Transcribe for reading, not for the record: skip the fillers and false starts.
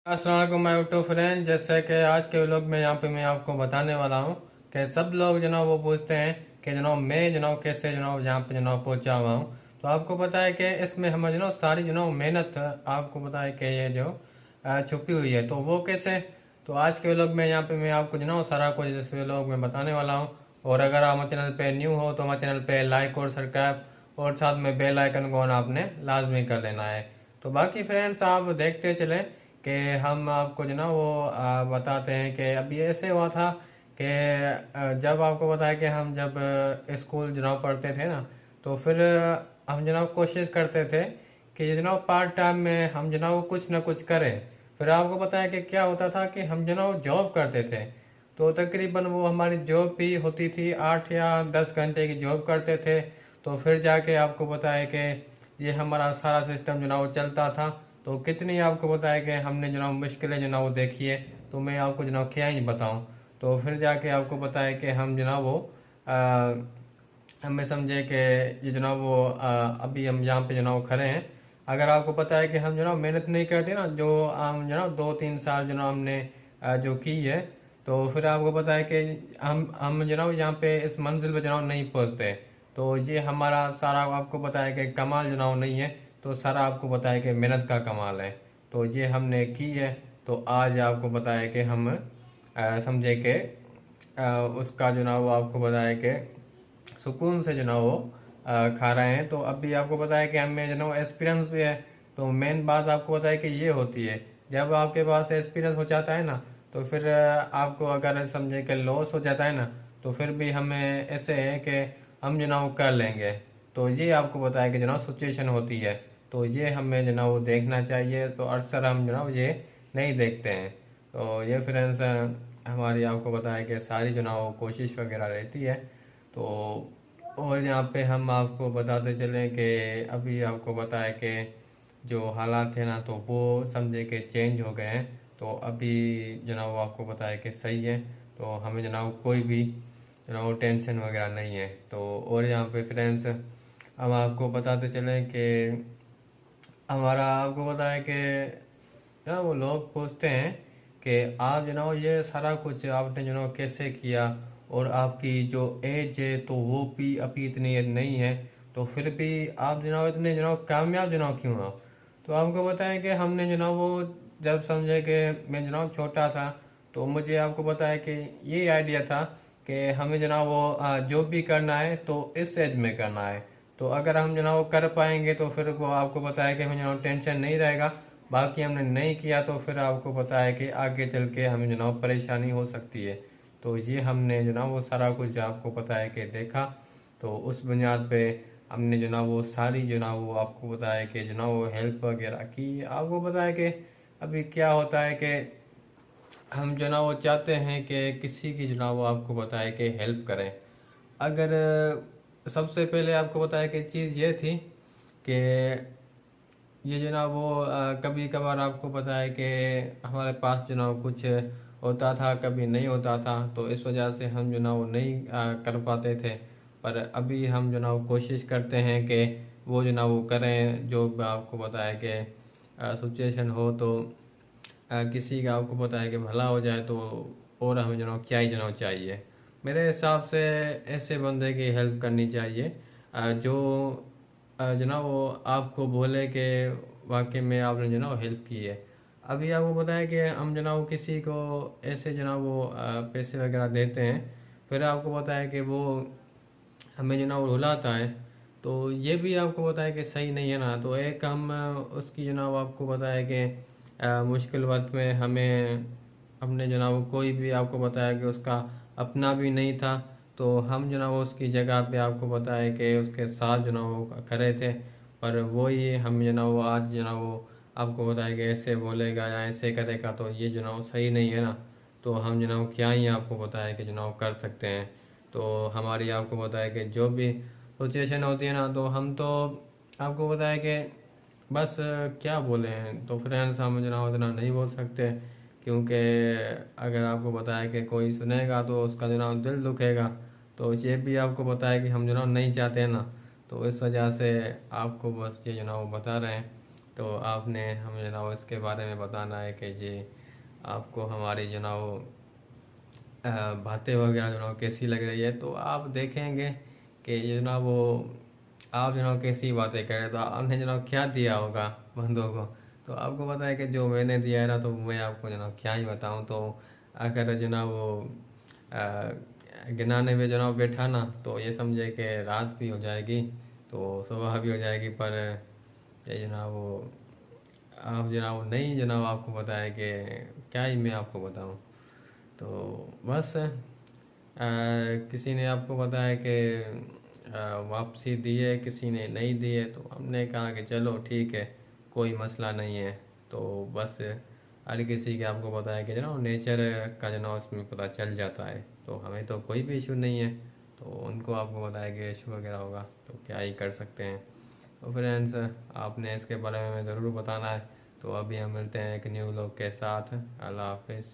अस्सलाम वालेकुम my YouTube friend. जैसे कि आज के व्लॉग में यहाँ पे मैं आपको बताने वाला हूँ कि सब लोग जनाब वो पूछते हैं कि जनाब मैं जनाब कैसे जनाब यहाँ पे जनाब पहुँचा हुआ हूँ। तो आपको पता है कि इसमें हम जनाब सारी जनाब मेहनत आपको पता है कि ये जो छुपी हुई है, तो वो कैसे। तो आज के व्लॉग में यहाँ पे मैं आपको जनाब सारा कुछ इस व्लॉग में बताने वाला हूँ। और अगर आप हमारे चैनल पे न्यू हो तो हमारे चैनल पे लाइक और सब्सक्राइब और साथ में बेल आइकन को आपने लाजमी कर लेना है। तो बाकी फ्रेंड्स आप देखते चले कि हम आपको जो ना वो बताते हैं कि अभी ऐसे हुआ था कि जब आपको पता है कि हम जब स्कूल जनाब पढ़ते थे ना, तो फिर हम जनाब कोशिश करते थे कि जनाब पार्ट टाइम में हम जनाब कुछ ना कुछ करें। फिर आपको पता है कि क्या होता था कि हम जनाब जॉब करते थे, तो तकरीबन वो हमारी जॉब भी होती थी 8 या 10 घंटे की जॉब करते थे। तो फिर जाके आपको पता है कि ये हमारा सारा सिस्टम जो ना वो चलता था। तो कितनी आपको पता है कि हमने जो ना मुश्किलें जो ना वो देखी है, तो मैं आपको जो ना क्या ही बताऊं। तो फिर जाके आपको पता है कि हम जो ना वो हमें समझे कि ये जो ना वो अभी हम यहाँ पे जो ना वो खड़े हैं। अगर आपको पता है कि हम जो ना मेहनत नहीं करते ना, जो हम जो ना 2-3 साल जो ना हमने जो की है, तो फिर आपको पता है कि हम जो ना यहाँ पे इस मंजिल पे जो ना नहीं पहुँचते। तो ये हमारा सारा आपको पता है कि कमाल जो ना वो नहीं है, तो सारा आपको पता है कि मेहनत का कमाल है। तो ये हमने की है। तो आज आपको पता है कि हम समझे कि उसका जो ना वो आपको पता है कि सुकून से जो ना वो खा रहे हैं। तो अभी आपको पता है कि हमें जो ना वो एक्सपीरियंस भी है। तो मेन बात आपको पता है कि ये होती है, जब आपके पास एक्सपीरियंस हो जाता है ना, तो फिर आपको अगर समझे कि लॉस हो जाता है ना, तो फिर भी हमें ऐसे है कि हम जो ना वो कर लेंगे। तो ये आपको पता है कि जो ना सिचुएशन होती है, तो ये हमें जो ना वो देखना चाहिए। तो अक्सर हम जो ना वो ये नहीं देखते हैं। तो ये फ्रेंड्स हमारी आपको पता है कि सारी जो ना वो कोशिश वगैरह रहती है। तो और यहाँ पे हम आपको बताते चलें कि अभी आपको पता है कि जो हालात है ना, तो वो समझे कि चेंज हो गए हैं। तो अभी जनाब वो आपको पता है कि सही है। तो हमें जनाब कोई भी जनाब टेंशन वगैरह नहीं है। तो और यहाँ पे फ्रेंड्स हम आपको बताते चलें कि हमारा आपको पता है कि ना वो लोग पूछते हैं कि आप जनाब ये सारा कुछ आपने जनाब कैसे किया, और आपकी जो एज है तो वो भी अभी इतनी नहीं है, तो फिर भी आप जनाब इतने जनाब कामयाब जनाब क्यों हो। तो आपको पता है कि हमने जनाब वो जब समझे कि मैं जनाब छोटा था, तो मुझे आपको पता है कि ये आइडिया था कि हमें जनाब वो जो भी करना है तो इस एज में करना है। तो अगर हम जनाब वो कर पाएंगे तो फिर वो आपको पता है कि हमें जनाब टेंशन नहीं रहेगा। बाकी हमने नहीं किया तो फिर आपको पता है कि आगे चल के हमें जनाब परेशानी हो सकती है। तो ये हमने जनाब वो सारा कुछ आपको पता है कि देखा। तो उस बुनियाद पे हमने जनाब वो सारी जनाब वो आपको पता है कि जनाब वो हेल्प वगैरह की। आपको पता है कि अभी क्या होता है कि हम जो ना वो चाहते हैं कि किसी की जो ना वो आपको पता है कि हेल्प करें। अगर सबसे पहले आपको पता है कि चीज़ ये थी कि ये जो ना वो कभी कभार आपको पता है कि हमारे पास जो ना वो कुछ होता था, कभी नहीं होता था। तो इस वजह से हम जो ना वो नहीं कर पाते थे। पर अभी हम जो ना वो कोशिश करते हैं कि वो जो ना वो करें, जो आपको पता है कि सिचुएशन हो तो किसी का आपको पता है कि भला हो जाए तो और हमें जनाब क्या ही जनाब चाहिए। मेरे हिसाब से ऐसे बंदे की हेल्प करनी चाहिए जो जनाब वो आपको बोले कि वाकई में आपने जनाब हेल्प की है। अभी आपको पता है कि हम जनाब वो किसी को ऐसे जनाब वो पैसे वगैरह देते हैं, फिर आपको पता है कि वो हमें जो ना वो रुलाता है। तो ये भी आपको पता है कि सही नहीं है ना। तो एक हम उसकी जनाब आपको पता है कि मुश्किल वक्त में हमें हमने जनाब कोई भी आपको पता है कि उसका अपना भी नहीं था, तो हम जनाब उसकी जगह पे आपको पता है कि उसके साथ जनाब वो खड़े थे। पर वो ही हम जनाब वो आज जनाब वो आपको पता है कि ऐसे बोलेगा या ऐसे करेगा, तो ये जनाब सही नहीं है ना। तो हम जनाब क्या ही आपको पता है कि जनाब कर सकते हैं। तो हमारी आपको पता है कि जो भी सिचुएशन होती है ना, तो हम तो आपको पता है कि बस क्या बोले हैं। तो फ्रेंड्स हम जनाब उतना नहीं बोल सकते, क्योंकि अगर आपको पता है कि कोई सुनेगा तो उसका जनाब दिल दुखेगा। तो ये भी आपको पता है कि हम जनाब नहीं चाहते हैं ना। तो इस वजह से आपको बस ये जनाब बता रहे हैं। तो आपने हमें जनाब इसके बारे में बताना है कि जी आपको हमारी जनाब बातें वगैरह जनाब कैसी लग रही है। तो आप देखेंगे कि जनाब वो आप जनाब कैसी बातें कर रहे हैं, तो आपने जनाब क्या दिया होगा बंदों को। तो आपको पता है कि जो मैंने दिया है ना, तो मैं आपको जनाब क्या ही बताऊं। तो अगर जनाब वो गिनाने में जनाब बैठा ना, तो ये समझे कि रात भी हो जाएगी तो सुबह भी हो जाएगी। पर ये जनाब वो आप जनाब नहीं, जनाब आपको पता है कि क्या ही मैं आपको बताऊं। तो बस किसी ने आपको बताया कि वापसी दी है, किसी ने नहीं दी है। तो हमने कहा कि चलो ठीक है, कोई मसला नहीं है। तो बस हर किसी के आपको पता है कि जनाब नेचर का जनाब उसमें पता चल जाता है। तो हमें तो कोई भी इशू नहीं है, तो उनको आपको पता है कि इशू वगैरह होगा तो क्या ही कर सकते हैं। तो फ्रेंड्स, आपने इसके बारे में ज़रूर बताना है। तो अभी हम मिलते हैं एक न्यू लोग के साथ। अल्लाह हाफिज़।